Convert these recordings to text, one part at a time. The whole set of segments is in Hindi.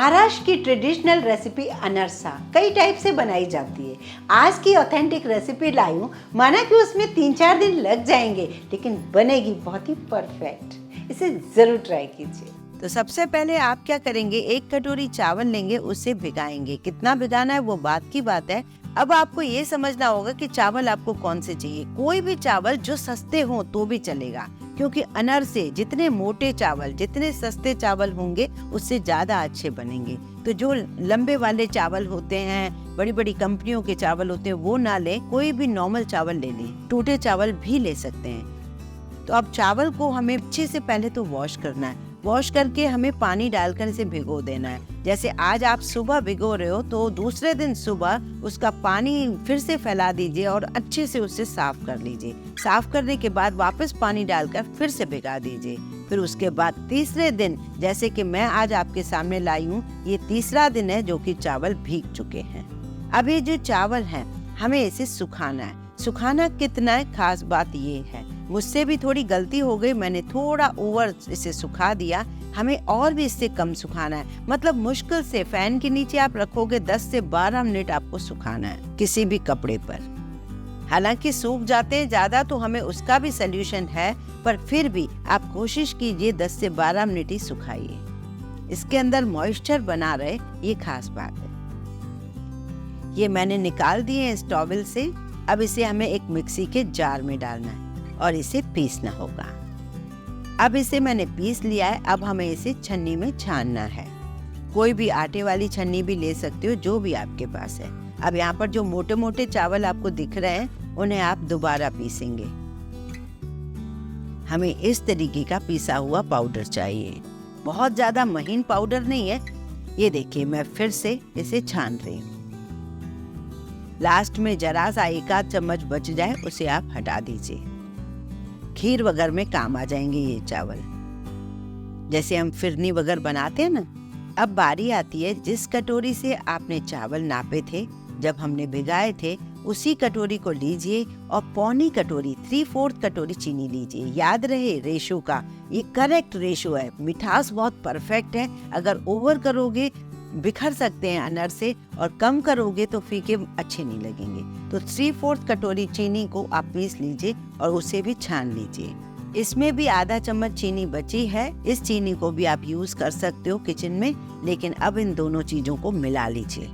महाराष्ट्र की ट्रेडिशनल रेसिपी अनरसा कई टाइप से बनाई जाती है। आज की ऑथेंटिक रेसिपी लाई हूँ। माना कि उसमें 3-4 दिन लग जाएंगे, लेकिन बनेगी बहुत ही परफेक्ट। इसे ज़रूर ट्राई कीजिए। तो सबसे पहले आप क्या करेंगे, 1 कटोरी चावल लेंगे, उसे भिगाएंगे। कितना भिगाना है वो बात की बात है। अब आपको ये समझना होगा कि चावल आपको कौन से चाहिए। कोई भी चावल जो सस्ते हो तो भी चलेगा, क्योंकि अनरसे जितने मोटे चावल, जितने सस्ते चावल होंगे उससे ज्यादा अच्छे बनेंगे। तो जो लंबे वाले चावल होते हैं, बड़ी बड़ी कंपनियों के चावल होते हैं, वो ना लें, कोई भी नॉर्मल चावल ले लें। टूटे चावल भी ले सकते हैं। तो अब चावल को हमें अच्छे से पहले तो वॉश करना है। वॉश करके हमें पानी डालकर इसे भिगो देना है। जैसे आज आप सुबह भिगो रहे हो तो दूसरे दिन सुबह उसका पानी फिर से फैला दीजिए और अच्छे से उसे साफ कर लीजिए। साफ करने के बाद वापस पानी डालकर फिर से भिगा दीजिए। फिर उसके बाद तीसरे दिन, जैसे कि मैं आज आपके सामने लाई हूँ, ये तीसरा दिन है जो कि चावल भीग चुके हैं। अब ये जो चावल है हमें इसे सुखाना है। सुखाना कितना है, खास बात ये है, मुझसे भी थोड़ी गलती हो गई, मैंने थोड़ा ओवर इसे सुखा दिया। हमें और भी इससे कम सुखाना है। मतलब मुश्किल से फैन के नीचे आप रखोगे 10 से 12 मिनट आपको सुखाना है किसी भी कपड़े पर। हालांकि सूख जाते हैं ज्यादा तो हमें उसका भी सल्यूशन है, पर फिर भी आप कोशिश कीजिए 10 से 12 मिनट ही सुखाइए। इसके अंदर मॉइस्चर बना रहे, ये खास बात है। ये मैंने निकाल दिए हैं इस टॉवल से। अब इसे हमें एक मिक्सी के जार में डालना है और इसे पीसना होगा। अब इसे मैंने पीस लिया है। अब हमें इसे छन्नी में छानना है। कोई भी आटे वाली छन्नी भी ले सकते हो, जो भी आपके पास है। अब यहाँ पर जो मोटे मोटे चावल आपको दिख रहे हैं, उन्हें आप दोबारा पीसेंगे। हमें इस तरीके का पिसा हुआ पाउडर चाहिए, बहुत ज्यादा महीन पाउडर नहीं है। ये देखिए, मैं फिर से इसे छान रही हूँ। लास्ट में जरा सा 1 चम्मच बच जाए उसे आप हटा दीजिए। खीर वगैरह में काम आ जाएंगे ये चावल, जैसे हम फिरनी वगैरह बनाते हैं ना। अब बारी आती है, जिस कटोरी से आपने चावल नापे थे जब हमने भिगाए थे, उसी कटोरी को लीजिए और पौनी कटोरी, 3/4 कटोरी चीनी लीजिए। याद रहे रेशो का, ये करेक्ट रेशो है। मिठास बहुत परफेक्ट है। अगर ओवर करोगे बिखर सकते हैं अनरसे, और कम करोगे तो फीके अच्छे नहीं लगेंगे। तो 3/4 कटोरी चीनी को आप पीस लीजिए और उसे भी छान लीजिए। इसमें भी आधा चम्मच चीनी बची है। इस चीनी को भी आप यूज कर सकते हो किचन में, लेकिन अब इन दोनों चीजों को मिला लीजिए।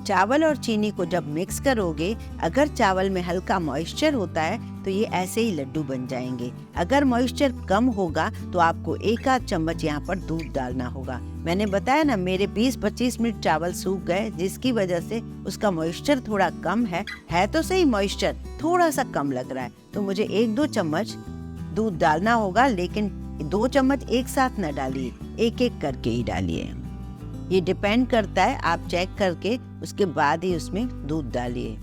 चावल और चीनी को जब मिक्स करोगे, अगर चावल में हल्का मॉइस्चर होता है तो ये ऐसे ही लड्डू बन जाएंगे। अगर मॉइस्चर कम होगा तो आपको 1 चम्मच यहाँ पर दूध डालना होगा। मैंने बताया ना, मेरे 20-25 मिनट चावल सूख गए, जिसकी वजह से उसका मॉइस्चर थोड़ा कम है तो सही, मॉइस्चर थोड़ा सा कम लग रहा है। तो मुझे 1-2 चम्मच दूध डालना होगा, लेकिन 2 चम्मच एक साथ न डालिए, एक करके ही डालिए। ये डिपेंड करता है, आप चेक करके उसके बाद ही उसमें दूध डालिए।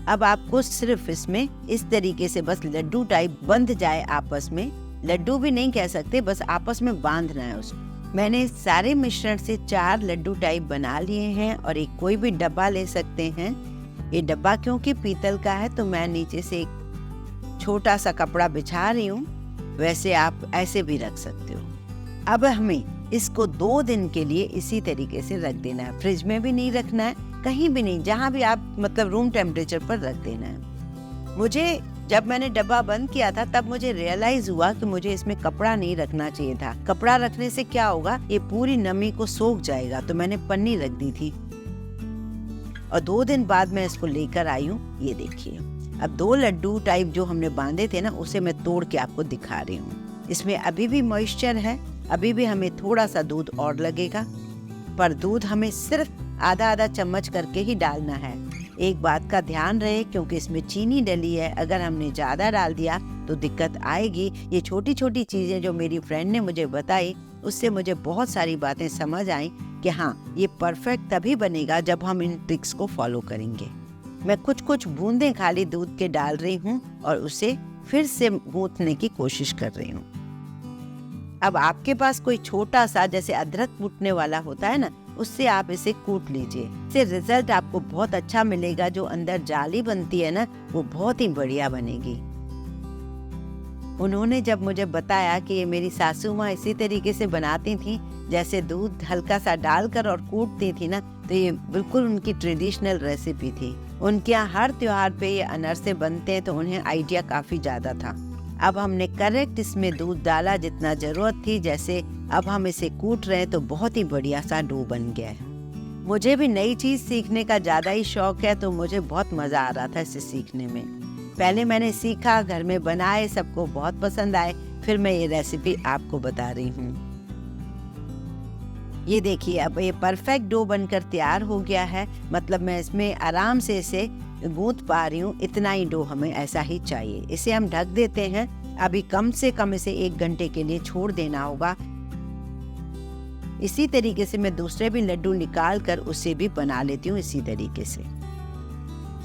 अब आपको सिर्फ इसमें इस तरीके से बस लड्डू टाइप बंध जाए आपस में, लड्डू भी नहीं कह सकते, बस आपस में बांधना है उसको। मैंने सारे मिश्रण से 4 लड्डू टाइप बना लिए हैं, और एक कोई भी डब्बा ले सकते हैं। ये डब्बा क्योंकि पीतल का है तो मैं नीचे से एक छोटा सा कपड़ा बिछा रही हूँ, वैसे आप ऐसे भी रख सकते हो। अब हमें इसको 2 दिन के लिए इसी तरीके से रख देना है। फ्रिज में भी नहीं रखना है, कहीं भी नहीं, जहाँ भी आप मतलब रूम टेम्परेचर पर रख देना है। मुझे जब मैंने डब्बा बंद किया था तब मुझे रियलाइज हुआ कि मुझे इसमें कपड़ा नहीं रखना चाहिए था। कपड़ा रखने से क्या होगा, ये पूरी नमी को सोख जाएगा, तो मैंने पन्नी रख दी थी। और 2 दिन बाद मैं इसको लेकर आई हूँ। ये देखिए, अब 2 लड्डू टाइप जो हमने बांधे थे ना, उसे मैं तोड़ के आपको दिखा रही हूँ। इसमें अभी भी मॉइस्चर है, अभी भी हमें थोड़ा सा दूध और लगेगा, पर दूध हमें सिर्फ आधा चम्मच करके ही डालना है। एक बात का ध्यान रहे, क्योंकि इसमें चीनी डली है, अगर हमने ज्यादा डाल दिया तो दिक्कत आएगी। ये छोटी छोटी चीजें जो मेरी फ्रेंड ने मुझे बताई, उससे मुझे बहुत सारी बातें समझ आई कि हाँ, ये परफेक्ट तभी बनेगा जब हम इन ट्रिक्स को फॉलो करेंगे। मैं कुछ बूंदें खाली दूध के डाल रही हूँ और उसे फिर से गूंथने की कोशिश कर रही हूँ। अब आपके पास कोई छोटा सा, जैसे अदरक कूटने वाला होता है ना, उससे आप इसे कूट लीजिए। इससे रिजल्ट आपको बहुत अच्छा मिलेगा। जो अंदर जाली बनती है ना, वो बहुत ही बढ़िया बनेगी। उन्होंने जब मुझे बताया कि ये मेरी सासू माँ इसी तरीके से बनाती थी, जैसे दूध हल्का सा डालकर और कूटती थी ना, तो ये बिल्कुल उनकी ट्रेडिशनल रेसिपी थी। उनके यहाँ हर त्योहार पे ये अनरसे बनते हैं, तो उन्हें आइडिया काफ़ी ज़्यादा था। अब हमने करेक्ट इसमें दूध डाला जितना ज़रूरत थी। जैसे अब हम इसे कूट रहे हैं तो बहुत ही बढ़िया सा डो बन गया है। मुझे भी नई चीज़ सीखने का ज़्यादा ही शौक है, तो मुझे बहुत मज़ा आ रहा था इसे सीखने में। पहले मैंने सीखा, घर में बनाए, सबको बहुत पसंद आए, फिर मैं ये रेसिपी आपको बता रही हूँ। ये देखिए, अब ये परफेक्ट डो बनकर तैयार हो गया है। मतलब मैं इसमें आराम से इसे गूंथ पा रही हूँ। इतना ही डो हमें ऐसा ही चाहिए। इसे हम ढक देते हैं। अभी कम से कम इसे 1 घंटे के लिए छोड़ देना होगा। इसी तरीके से मैं दूसरे भी लड्डू निकाल कर उसे भी बना लेती हूँ इसी तरीके से।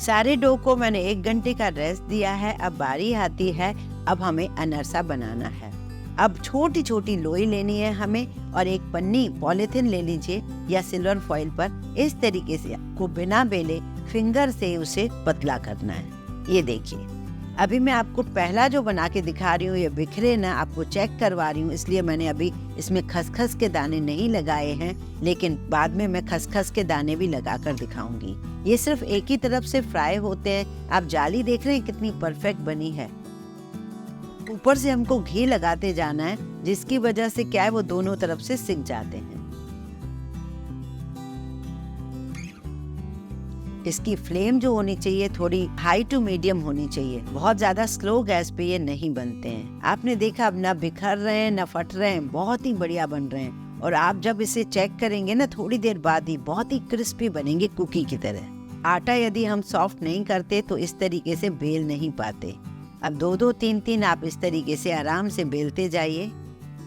सारे डो को मैंने 1 घंटे का रेस्ट दिया है। अब बारी आती है, अब हमें अनरसा बनाना है। अब छोटी छोटी लोई लेनी है हमें, और एक पन्नी पॉलिथीन ले लीजिए या सिल्वर फॉइल पर। इस तरीके से आपको बिना बेले फिंगर से उसे पतला करना है। ये देखिए, अभी मैं आपको पहला जो बना के दिखा रही हूँ, ये बिखरे ना, आपको चेक करवा रही हूँ, इसलिए मैंने अभी इसमें खसखस के दाने नहीं लगाए हैं, लेकिन बाद में मैं खसखस के दाने भी लगा कर दिखाऊंगी। ये सिर्फ एक ही तरफ से फ्राई होते हैं। आप जाली देख रहे हैं कितनी परफेक्ट बनी है। ऊपर से हमको घी लगाते जाना है, जिसकी वजह से क्या है, वो दोनों तरफ से सिक जाते हैं। इसकी फ्लेम जो होनी चाहिए थोड़ी हाई टू मीडियम होनी चाहिए। बहुत ज्यादा स्लो गैस पे ये नहीं बनते हैं। आपने देखा, अब ना बिखर रहे हैं ना फट रहे हैं, बहुत ही बढ़िया बन रहे हैं। और आप जब इसे चेक करेंगे ना, थोड़ी देर बाद ही बहुत ही क्रिस्पी बनेंगे, कुकी की तरह। आटा यदि हम सॉफ्ट नहीं करते तो इस तरीके से बेल नहीं पाते। अब 2-2, 3-3 आप इस तरीके से आराम से बेलते जाइए।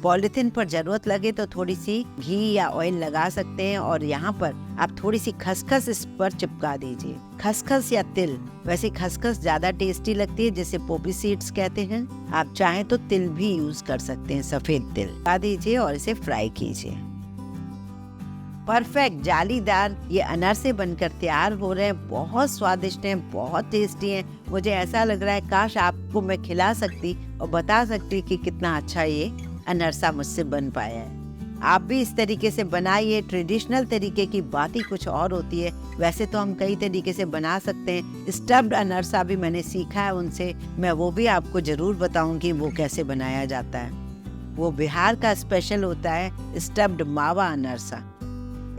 पॉलिथीन पर जरूरत लगे तो थोड़ी सी घी या ऑयल लगा सकते हैं, और यहाँ पर आप थोड़ी सी खसखस इस पर चिपका दीजिए। खसखस या तिल, वैसे खसखस ज्यादा टेस्टी लगती है, जिसे पोपी सीड्स कहते हैं। आप चाहें तो तिल भी यूज कर सकते हैं, सफेद तिल लगा दीजिए और इसे फ्राई कीजिए। परफेक्ट जालीदार ये अनरसे बनकर तैयार हो रहे हैं। बहुत स्वादिष्ट हैं, बहुत टेस्टी हैं। मुझे ऐसा लग रहा है काश आपको मैं खिला सकती और बता सकती कि कितना अच्छा ये अनरसा मुझसे बन पाया है। आप भी इस तरीके से बनाइए। ट्रेडिशनल तरीके की बात ही कुछ और होती है। वैसे तो हम कई तरीके से बना सकते हैं। स्टफ्ड अनरसा भी मैंने सीखा है उनसे, मैं वो भी आपको जरूर बताऊंगी वो कैसे बनाया जाता है। वो बिहार का स्पेशल होता है, स्टफ्ड मावा अनरसा।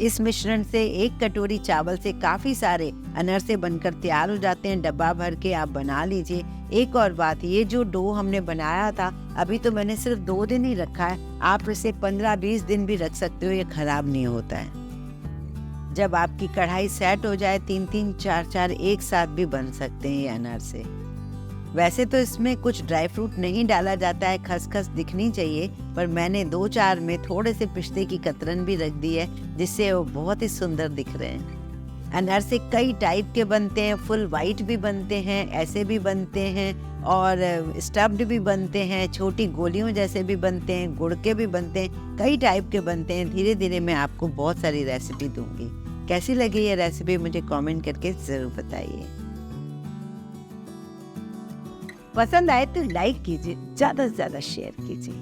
इस मिश्रण से 1 कटोरी चावल से काफी सारे अनरसे बनकर तैयार हो जाते हैं। डब्बा भर के आप बना लीजिए। एक और बात, ये जो डो हमने बनाया था, अभी तो मैंने सिर्फ 2 दिन ही रखा है। आप इसे 15-20 दिन भी रख सकते हो, ये खराब नहीं होता है। जब आपकी कढ़ाई सेट हो जाए, 3-3, 4-4 एक साथ भी बन सकते हैं ये अनरसे। वैसे तो इसमें कुछ ड्राई फ्रूट नहीं डाला जाता है, खसखस दिखनी चाहिए, पर मैंने 2-4 में थोड़े से पिस्ते की कतरन भी रख दी है, जिससे वो बहुत ही सुंदर दिख रहे हैं। अनरसे कई टाइप के बनते हैं। फुल वाइट भी बनते हैं, ऐसे भी बनते हैं, और स्टफ्ड भी बनते हैं, छोटी गोलियों जैसे भी बनते हैं, गुड़ के भी बनते हैं, कई टाइप के बनते हैं। धीरे धीरे मैं आपको बहुत सारी रेसिपी दूंगी। कैसी लगी ये रेसिपी मुझे कमेंट करके जरूर बताइए। पसंद आए तो लाइक कीजिए, ज्यादा से ज्यादा शेयर कीजिए।